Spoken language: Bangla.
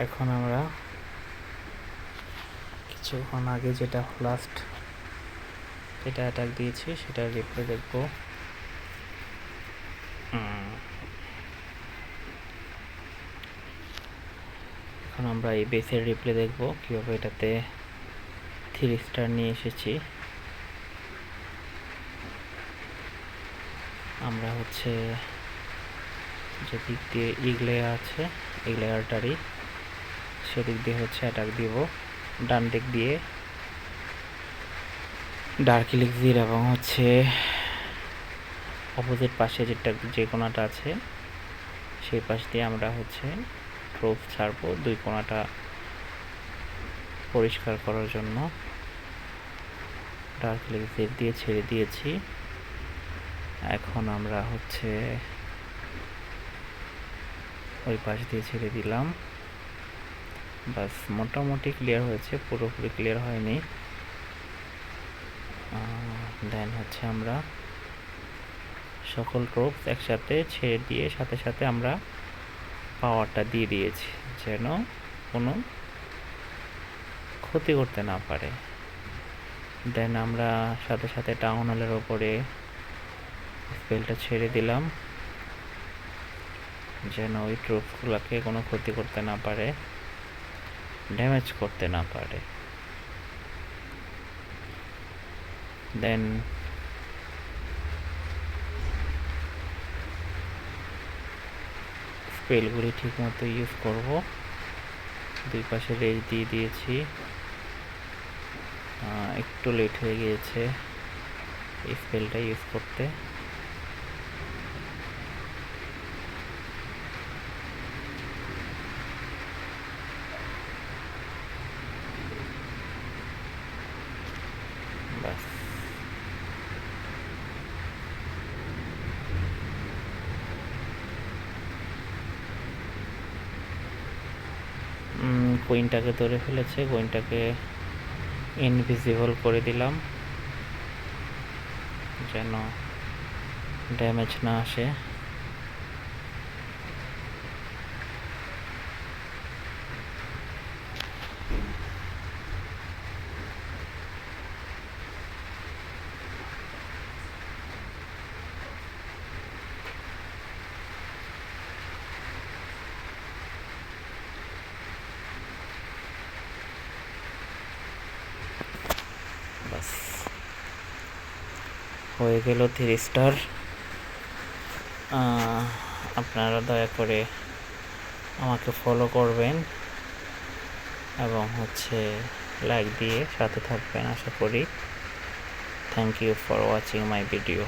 এখন আমরা কিছুক্ষণ আগে যেটা লাস্ট যেটা অ্যাটাক দিয়েছি সেটার রিপ্লে দেখব। এখন আমরা এই বেসের রিপ্লে দেখব কীভাবে এটাতে 3 স্টার নিয়ে এসেছি। আমরা যে দিক দিয়ে ইগলেয়ার আছে ইগলেয়ারটারই সেদিক দিয়ে অ্যাটাক দিব। ডান দিক দিয়ে ডার্ক ইলিক্সির এবং অপোজিট পাশে যে কোণাটা আছে সেই পাশ দিয়ে আমরা প্রোব ছাড়বো 2 কোণাটা পরিষ্কার করার জন্য। ডার্ক ইলিক্সির দিয়ে ছেড়ে দিয়েছি। এখন আমরা ওই পাশ দিয়ে ছেড়ে দিলাম। বাস মোটামুটি ক্লিয়ার হয়েছে, পুরোপুরি ক্লিয়ার হয়নি। দেন আমরা সকল প্রোবস একসাথে ছেড়ে দিয়ে সাথে সাথে আমরা পাওয়ারটা দিয়ে দিয়েছি যেন কোনো ক্ষতি করতে না পারে। দেন আমরা সাথে সাথে টাউন হলের ওপরে স্পেলটা ছেড়ে দিলাম যেন ওই ট্রুপগুলোকে কোনো ক্ষতি করতে না পারে, ড্যামেজ করতে না পারে। দেন স্পেলগুলি ঠিক মতো ইউজ করব। 2 পাশে রেজ দিয়ে দিয়েছি। একটু লেট হয়ে গিয়েছে এই স্পেলটা ইউজ করতে। বাস কুইনটাকে ধরে ফেলেছে, কুইনটাকে ইনভিজিবল করে দিলাম যেন ড্যামেজ না আসে। বাস হয়ে গেল 3 স্টার। আপনারা দয়া করে আমাকে ফলো করবেন এবং লাইক দিয়ে সাথে থাকবেন আশা করি। Thank you for watching my video.